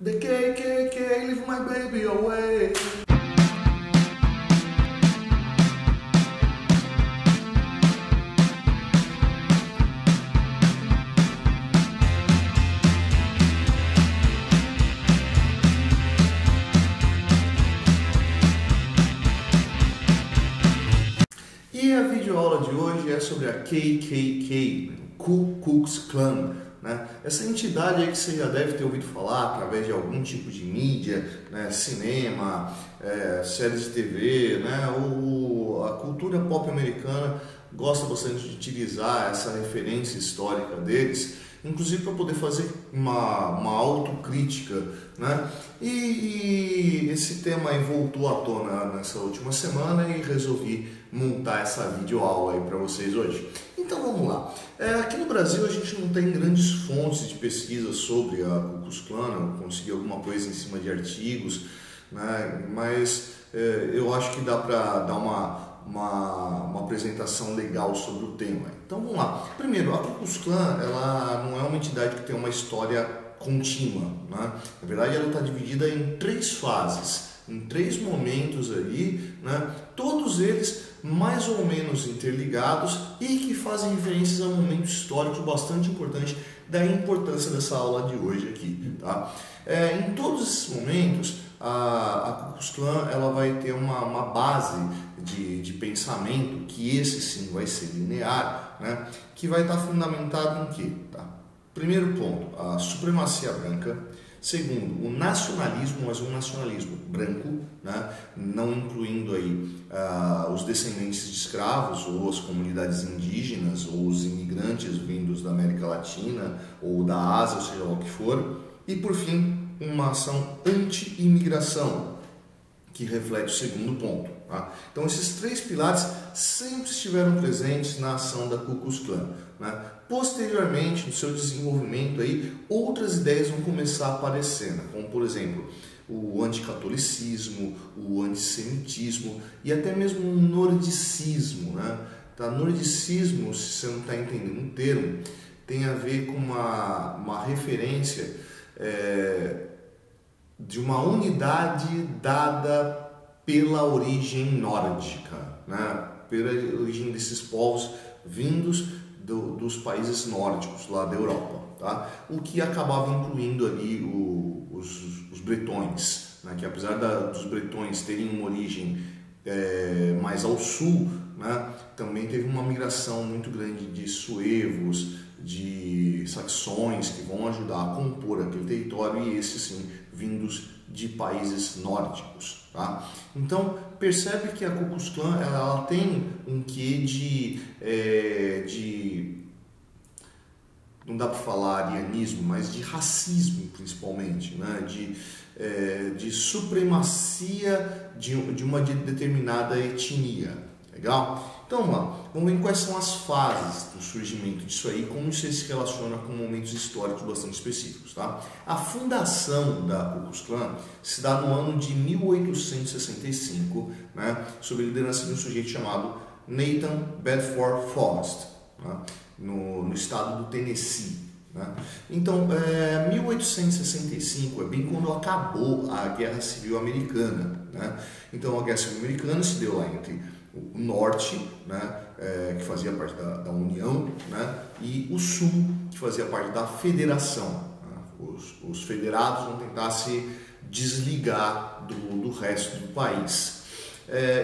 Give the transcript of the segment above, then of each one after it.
The KKK, leave my baby away. E a videoaula de hoje é sobre a KKK, Ku Klux Klan, né? Essa entidade aí que você já deve ter ouvido falar através de algum tipo de mídia, né? Cinema, séries de TV, né? A cultura pop americana gosta bastante de utilizar essa referência histórica deles, inclusive para poder fazer uma autocrítica, né? E esse tema aí voltou à tona nessa última semana e resolvi montar essa videoaula aí para vocês hoje. Então vamos lá. Aqui no Brasil a gente não tem grandes fontes de pesquisa sobre a Ku Klux Klan, eu consegui alguma coisa em cima de artigos, né? Mas eu acho que dá para dar uma apresentação legal sobre o tema. Então vamos lá. Primeiro, a Ku Klux Klan ela não é uma entidade que tem uma história contínua, né? Na verdade ela está dividida em 3 fases, em 3 momentos aí, né? Todos eles mais ou menos interligados e que fazem referências a momentos históricos bastante importantes, da importância dessa aula de hoje aqui, tá? Em todos esses momentos a Ku Klux Klan ela vai ter uma base de pensamento, que esse sim vai ser linear, né? Que vai estar fundamentado em quê? Tá? Primeiro ponto, a supremacia branca. Segundo, o nacionalismo, mas um nacionalismo branco, né? Não incluindo aí os descendentes de escravos, ou as comunidades indígenas, ou os imigrantes vindos da América Latina, ou da Ásia, ou seja lá o que for. E por fim, uma ação anti-imigração, que reflete o segundo ponto. Tá? Então esses 3 pilares sempre estiveram presentes na ação da Ku Klux Klan, né? Posteriormente, no seu desenvolvimento, aí, outras ideias vão começar a aparecer, né? Como por exemplo o anticatolicismo, o antissemitismo e até mesmo o nordicismo, né? Tá? Nordicismo, se você não está entendendo o termo, tem a ver com uma referência de uma unidade dada pela origem nórdica, né? Pela origem desses povos vindos dos países nórdicos lá da Europa, tá? O que acabava incluindo ali os bretões, né? Que apesar dos bretões terem uma origem mais ao sul, né? Também teve uma migração muito grande de suevos, de saxões, que vão ajudar a compor aquele território, e esses sim vindos de países nórdicos, tá? Então percebe que a Ku Klux Klan ela tem um quê de não dá para falar arianismo, mas de racismo principalmente, né? De supremacia de uma determinada etnia. Legal? Então vamos lá, vamos ver quais são as fases do surgimento disso aí, como isso se relaciona com momentos históricos bastante específicos, tá? A fundação da Ku Klux Klan se dá no ano de 1865, né, sob a liderança de um sujeito chamado Nathan Bedford Forrest, né, no estado do Tennessee. Né? Então, 1865 é bem quando acabou a Guerra Civil Americana. Né? Então, a Guerra Civil Americana se deu lá entre o norte, né, que fazia parte da União, né, e o sul, que fazia parte da Federação. Né? Os federados vão tentar se desligar do resto do país.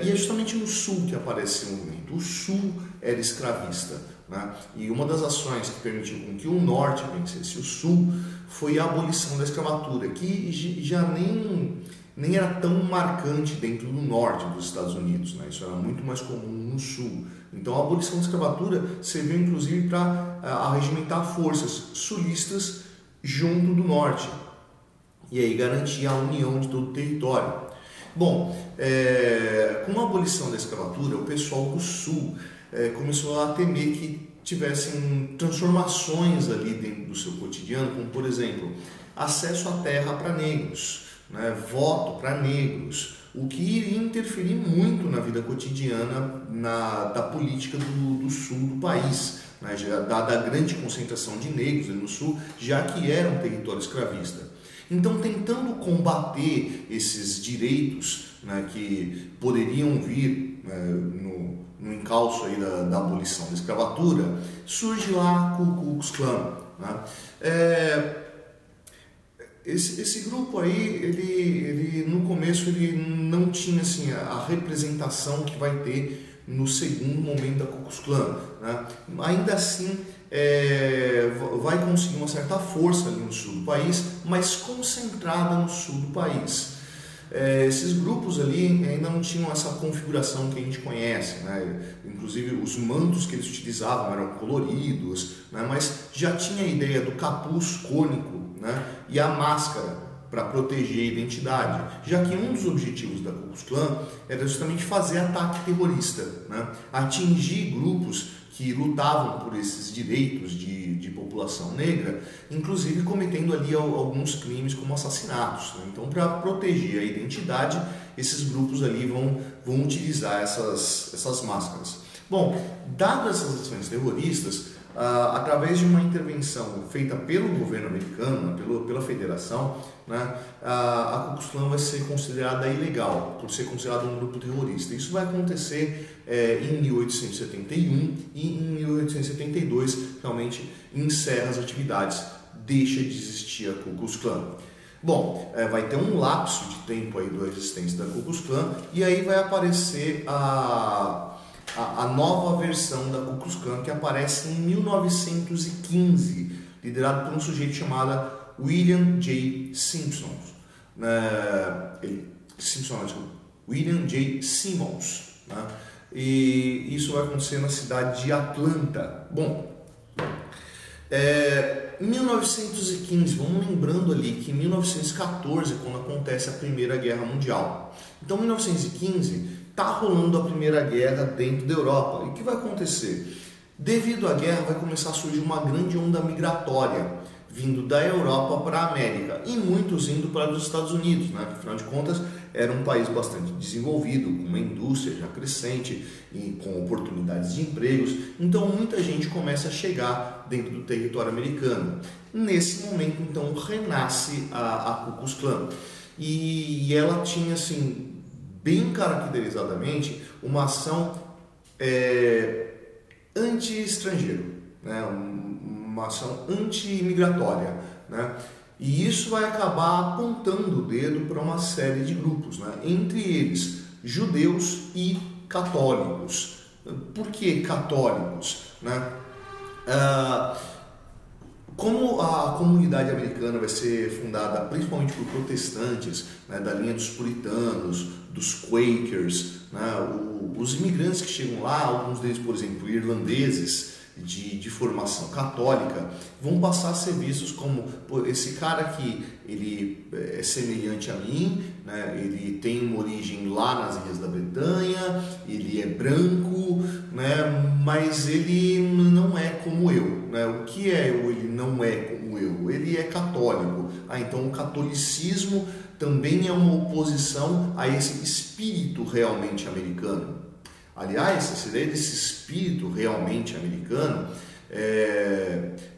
E é justamente no sul que aparece esse movimento. O sul era escravista, né? E uma das ações que permitiu com que o norte vencesse o sul foi a abolição da escravatura, que já nem era tão marcante dentro do norte dos Estados Unidos, né? Isso era muito mais comum no sul. Então a abolição da escravatura serviu inclusive para arregimentar forças sulistas junto do norte e aí garantir a união de todo o território. Bom, com a abolição da escravatura, o pessoal do sul começou a temer que tivessem transformações ali dentro do seu cotidiano, como por exemplo, acesso à terra para negros, né, voto para negros, o que iria interferir muito na vida cotidiana da política do sul do país, né, dada a grande concentração de negros ali no sul, já que era um território escravista. Então, tentando combater esses direitos, né, que poderiam vir, no encalço aí da abolição da escravatura, surge lá a Ku Klux Klan, né? Esse grupo aí, ele no começo ele não tinha assim, a representação que vai ter no segundo momento da Ku Klux Klan, né? Ainda assim, vai conseguir uma certa força ali no sul do país, mas concentrada no sul do país. Esses grupos ali ainda não tinham essa configuração que a gente conhece, né? Inclusive os mantos que eles utilizavam eram coloridos, né? Mas já tinha a ideia do capuz cônico, né? E a máscara para proteger a identidade, já que um dos objetivos da Ku Klux Klan era justamente fazer ataque terrorista, né? Atingir grupos que lutavam por esses direitos de população negra, inclusive cometendo ali alguns crimes como assassinatos, né? Então, para proteger a identidade, esses grupos ali vão utilizar essas máscaras. Bom, dadas essas ações terroristas, através de uma intervenção feita pelo governo americano, pela federação, né, a Ku Klux Klan vai ser considerada ilegal, por ser considerada um grupo terrorista. Isso vai acontecer em 1871 e em 1872 realmente encerra as atividades, deixa de existir a Ku Klux Klan. Bom, vai ter um lapso de tempo aí da existência da Ku Klux Klan e aí vai aparecer a nova versão da Ku Klux Klan, que aparece em 1915, liderado por um sujeito chamado William J. Simpson. William J. Simmons, né? E isso vai acontecer na cidade de Atlanta. Bom, em 1915, vamos lembrando ali que em 1914, quando acontece a Primeira Guerra Mundial. Então, em 1915, está rolando a Primeira Guerra dentro da Europa. E o que vai acontecer? Devido à guerra, vai começar a surgir uma grande onda migratória, vindo da Europa para a América, e muitos indo para os Estados Unidos, né? Afinal de contas, era um país bastante desenvolvido, com uma indústria já crescente e com oportunidades de empregos. Então, muita gente começa a chegar dentro do território americano. Nesse momento, então, renasce a Ku Klux Klan. E ela tinha, assim, bem caracterizadamente, uma ação anti-estrangeiro, né? Uma ação anti-imigratória, né? E isso vai acabar apontando o dedo para uma série de grupos, né? Entre eles judeus e católicos. Por que católicos, né? Como a comunidade americana vai ser fundada principalmente por protestantes, né, da linha dos puritanos, dos Quakers, né, os imigrantes que chegam lá, alguns deles, por exemplo, irlandeses de formação católica, vão passar a ser vistos como esse cara que ele é semelhante a mim, né, ele tem uma origem lá nas Ilhas da Bretanha, ele é branco, né, mas ele não é como eu. Né? O que é eu? Ele não é como eu, ele é católico. Então o catolicismo também é uma oposição a esse espírito realmente americano. Aliás, essa ideia desse espírito realmente americano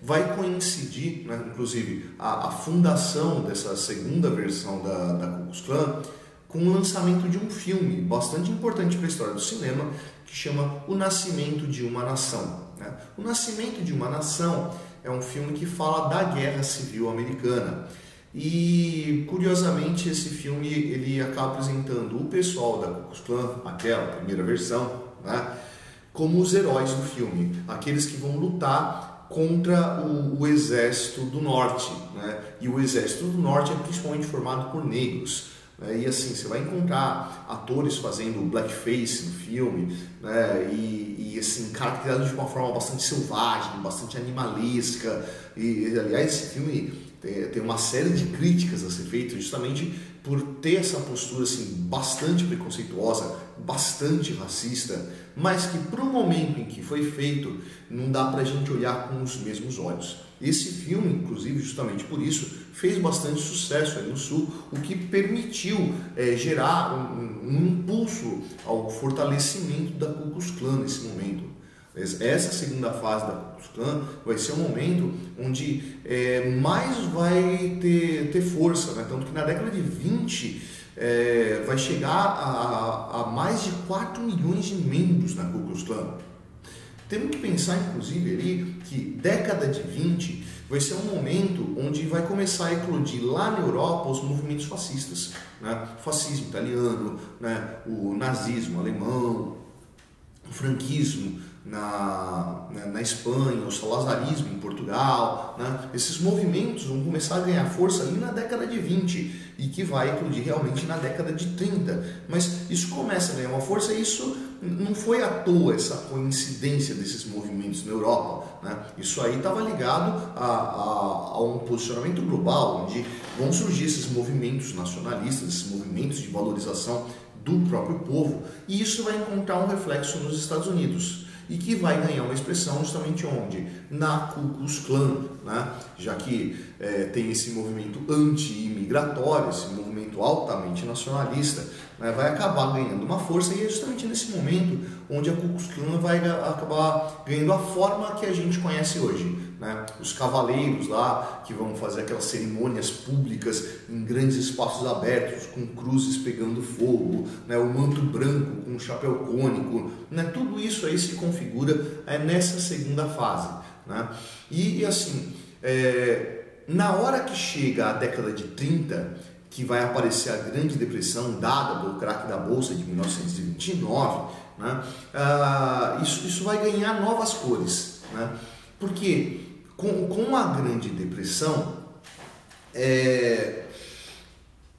vai coincidir, né, inclusive, a fundação dessa segunda versão da Ku Klux Klan com o lançamento de um filme bastante importante para a história do cinema, que chama O Nascimento de uma Nação. Né? O Nascimento de uma Nação é um filme que fala da Guerra Civil Americana. E, curiosamente, esse filme ele acaba apresentando o pessoal da Ku Klux Klan, aquela primeira versão, né, como os heróis do filme, aqueles que vão lutar contra o Exército do Norte, né? E o Exército do Norte é principalmente formado por negros. E assim, você vai encontrar atores fazendo blackface no filme, né? E assim, caracterizados de uma forma bastante selvagem, bastante animalesca. E aliás, esse filme tem uma série de críticas a ser feitas justamente por ter essa postura assim, bastante preconceituosa, bastante racista, mas que para o momento em que foi feito, não dá para a gente olhar com os mesmos olhos. Esse filme, inclusive, justamente por isso, fez bastante sucesso ali no Sul, o que permitiu gerar um impulso ao fortalecimento da Ku Klux Klan nesse momento. Essa segunda fase da Ku Klux Klan vai ser um momento onde mais vai ter força, né? Tanto que na década de 20 vai chegar a mais de 4 milhões de membros na Ku Klux Klan. Temos que pensar, inclusive, ali que década de 20 vai ser um momento onde vai começar a eclodir lá na Europa os movimentos fascistas, né? O fascismo italiano, né? O nazismo alemão, o franquismo na Espanha, o salazarismo em Portugal, né? Esses movimentos vão começar a ganhar força ali na década de 20 e que vai eclodir realmente na década de 30. Mas isso começa a ganhar uma força e isso não foi à toa, essa coincidência desses movimentos na Europa, né? Isso aí estava ligado a um posicionamento global, onde vão surgir esses movimentos nacionalistas, esses movimentos de valorização do próprio povo, e isso vai encontrar um reflexo nos Estados Unidos, e que vai ganhar uma expressão justamente onde? Na Ku Klux Klan, né? Já que tem esse movimento anti-imigratório, esse movimento altamente nacionalista, né? Vai acabar ganhando uma força, e é justamente nesse momento onde a Ku Klux Klan vai acabar ganhando a forma que a gente conhece hoje, né? Os cavaleiros lá que vão fazer aquelas cerimônias públicas em grandes espaços abertos, com cruzes pegando fogo, né? O manto branco com o chapéu cônico, né? Tudo isso aí se configura nessa segunda fase, né? E assim, na hora que chega a década de 30, que vai aparecer a Grande Depressão dada pelo craque da Bolsa de 1929, né? Isso vai ganhar novas cores, né? Porque com a Grande Depressão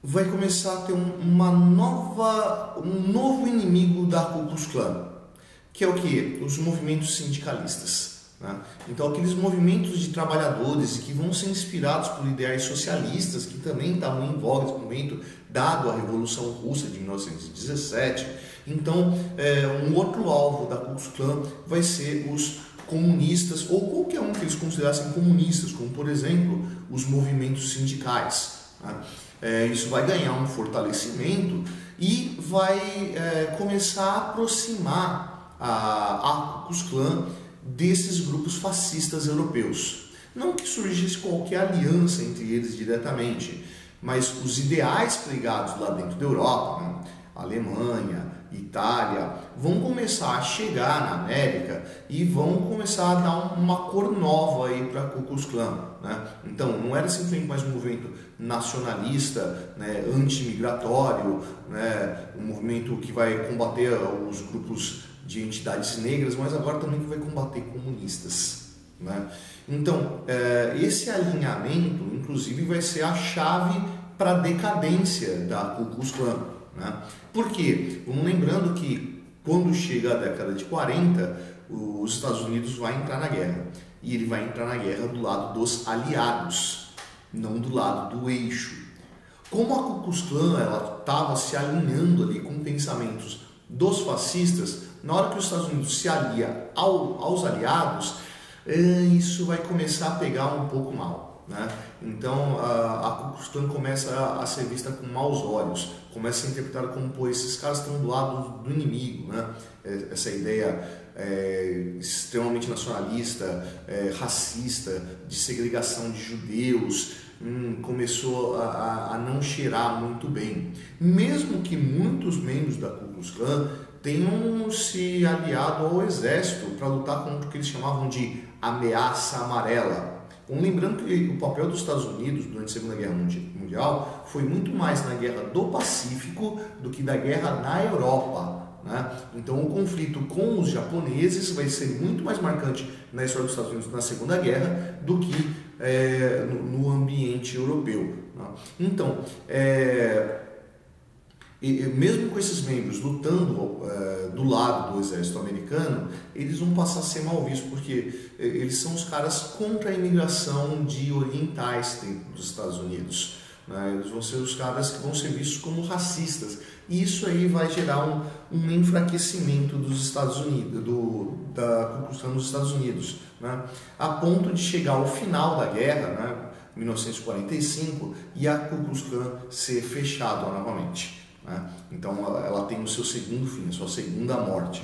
vai começar a ter um novo inimigo da Ku Klux Klan, que é o que? Os movimentos sindicalistas, né? Então aqueles movimentos de trabalhadores que vão ser inspirados por ideais socialistas, que também estavam em voga nesse momento, dado a Revolução Russa de 1917. Então um outro alvo da Ku Klux Klan vai ser os comunistas, ou qualquer um que eles considerassem comunistas, como por exemplo os movimentos sindicais, né? Isso vai ganhar um fortalecimento e vai começar a aproximar a Ku Klux Klan desses grupos fascistas europeus. Não que surgisse qualquer aliança entre eles diretamente, mas os ideais pregados lá dentro da Europa, né? Alemanha, Itália, vão começar a chegar na América e vão começar a dar uma cor nova aí para a Ku Klux Klan, né? Então não era simplesmente mais um movimento nacionalista, né, anti-imigratório, né, um movimento que vai combater os grupos de entidades negras, mas agora também que vai combater comunistas, né? Então esse alinhamento inclusive vai ser a chave para a decadência da Ku Klux Klan, né? Por quê? Vamos lembrando que quando chega a década de 40, os Estados Unidos vai entrar na guerra, e ele vai entrar na guerra do lado dos aliados, não do lado do eixo. Como a Ku Klux Klan estava se alinhando ali com pensamentos dos fascistas, na hora que os Estados Unidos se alia aos aliados, isso vai começar a pegar um pouco mal, né? Então a Ku Klux Klan começa a ser vista com maus olhos, começa a ser interpretada como, pô, esses caras estão do lado do inimigo, né? Essa ideia extremamente nacionalista, racista, de segregação de judeus, começou a não cheirar muito bem. Mesmo que muitos membros da Ku Klux Klan tenham se aliado ao exército para lutar contra o que eles chamavam de ameaça amarela. Lembrando que o papel dos Estados Unidos durante a Segunda Guerra Mundial foi muito mais na Guerra do Pacífico do que da guerra na Europa, né? Então o conflito com os japoneses vai ser muito mais marcante na história dos Estados Unidos na Segunda Guerra do que no ambiente europeu, né? Então, mesmo com esses membros lutando do lado do exército americano, eles vão passar a ser mal vistos, porque eles são os caras contra a imigração de orientais dentro dos Estados Unidos, né? Eles vão ser os caras que vão ser vistos como racistas, e isso aí vai gerar um enfraquecimento dos Estados Unidos, da Ku Klux Klan nos Estados Unidos, né? A ponto de chegar ao final da guerra, né, 1945, e a Ku Klux Klan ser fechada novamente, né? Então ela tem o seu segundo fim, a sua segunda morte.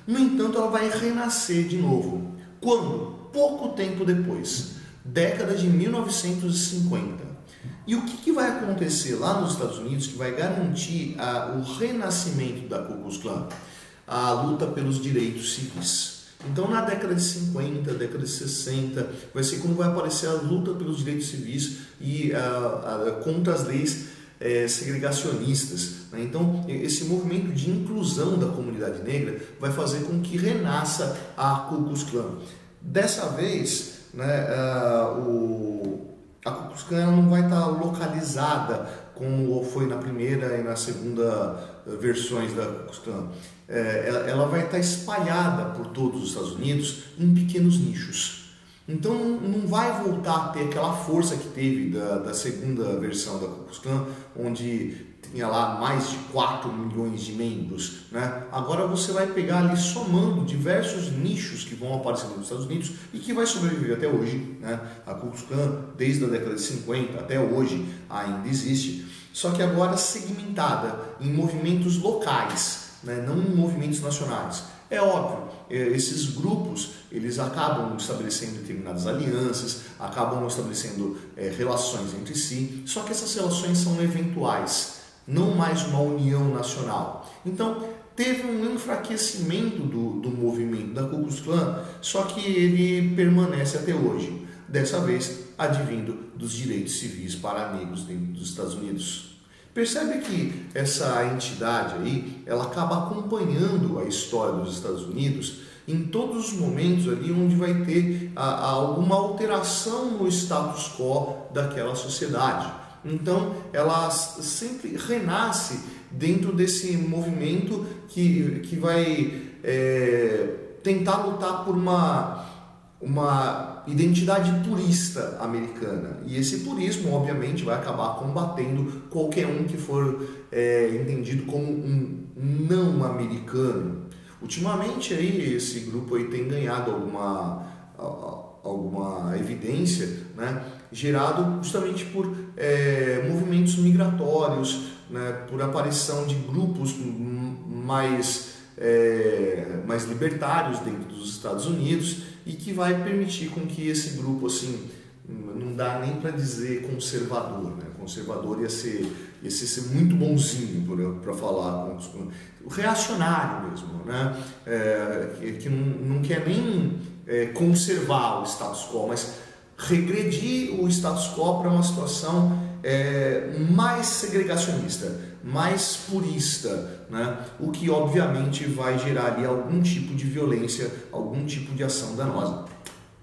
No entanto, ela vai renascer de novo. Quando? Pouco tempo depois, década de 1950. E o que vai acontecer lá nos Estados Unidos que vai garantir o renascimento da Ku Klux Klan? A luta pelos direitos civis. Então, na década de 50, década de 60, vai ser quando vai aparecer a luta pelos direitos civis e contra as leis segregacionistas. Né? Então, esse movimento de inclusão da comunidade negra vai fazer com que renasça a Ku Klux Klan. Dessa vez, né, a Ku Klux Klan não vai estar localizada como foi na primeira e na segunda versões da Ku Klux Klan. Ela vai estar espalhada por todos os Estados Unidos em pequenos nichos. Então não vai voltar a ter aquela força que teve da segunda versão da Ku Klux Klan, onde tinha lá mais de 4 milhões de membros, né? Agora você vai pegar ali somando diversos nichos que vão aparecendo nos Estados Unidos e que vai sobreviver até hoje, né? A Ku Klux Klan, desde a década de 50 até hoje, ainda existe, só que agora segmentada em movimentos locais, né? Não em movimentos nacionais. É óbvio, esses grupos eles acabam estabelecendo determinadas alianças, acabam estabelecendo relações entre si, só que essas relações são eventuais, não mais uma união nacional. Então, teve um enfraquecimento do movimento da Ku Klux Klan, só que ele permanece até hoje, dessa vez advindo dos direitos civis para negros dentro dos Estados Unidos. Percebe que essa entidade aí, ela acaba acompanhando a história dos Estados Unidos em todos os momentos ali onde vai ter alguma alteração no status quo daquela sociedade. Então, ela sempre renasce dentro desse movimento que vai tentar lutar por uma identidade purista americana. E esse purismo, obviamente, vai acabar combatendo qualquer um que for entendido como um não americano. Ultimamente, aí, esse grupo aí tem ganhado alguma evidência, né, gerado justamente por movimentos migratórios, né, por aparição de grupos mais libertários dentro dos Estados Unidos e que vai permitir com que esse grupo, assim, não dá nem para dizer conservador, né? Conservador ia ser muito bonzinho para falar, reacionário mesmo, né? Que não quer nem conservar o status quo, mas regredir o status quo para uma situação mais segregacionista, mais purista, né? O que obviamente vai gerar ali algum tipo de violência, algum tipo de ação danosa.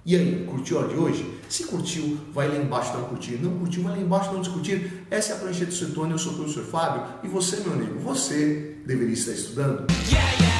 E aí, curtiu a aula de hoje? Se curtiu, vai lá embaixo dar um curtir. Não curtiu, vai lá embaixo dar um descurtir. Essa é a Prancheta Suetônia, eu sou o professor Fábio. E você, meu amigo, você deveria estar estudando? Yeah, yeah.